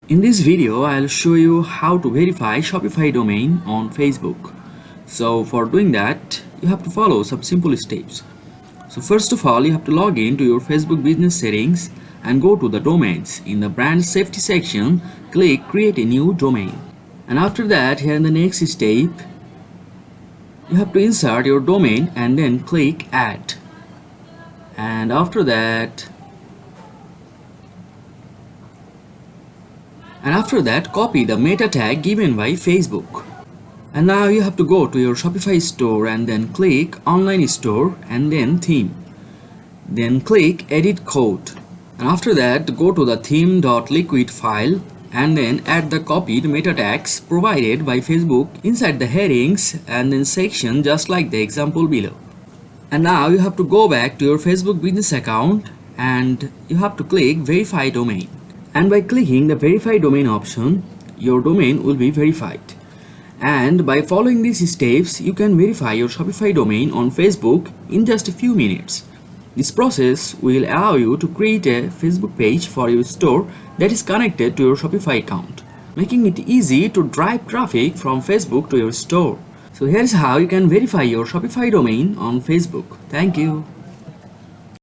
In this video, I'll show you how to verify Shopify domain on Facebook. So for doing that, you have to follow some simple steps. So first of all, you have to log in to your Facebook business settings and go to the domains. In the brand safety section, click create a new domain. And after that, here in the next step, you have to insert your domain and then click add. And after that, copy the meta tag given by Facebook. And now you have to go to your Shopify store and then click online store and then theme. Then click edit code. And after that, go to the theme.liquid file and then add the copied meta tags provided by Facebook inside the headings and then section, just like the example below. And now you have to go back to your Facebook business account and you have to click verify domain. And by clicking the verify domain option, your domain will be verified. And by following these steps, you can verify your Shopify domain on Facebook in just a few minutes. This process will allow you to create a Facebook page for your store that is connected to your Shopify account, making it easy to drive traffic from Facebook to your store. So here's how you can verify your Shopify domain on Facebook. Thank you.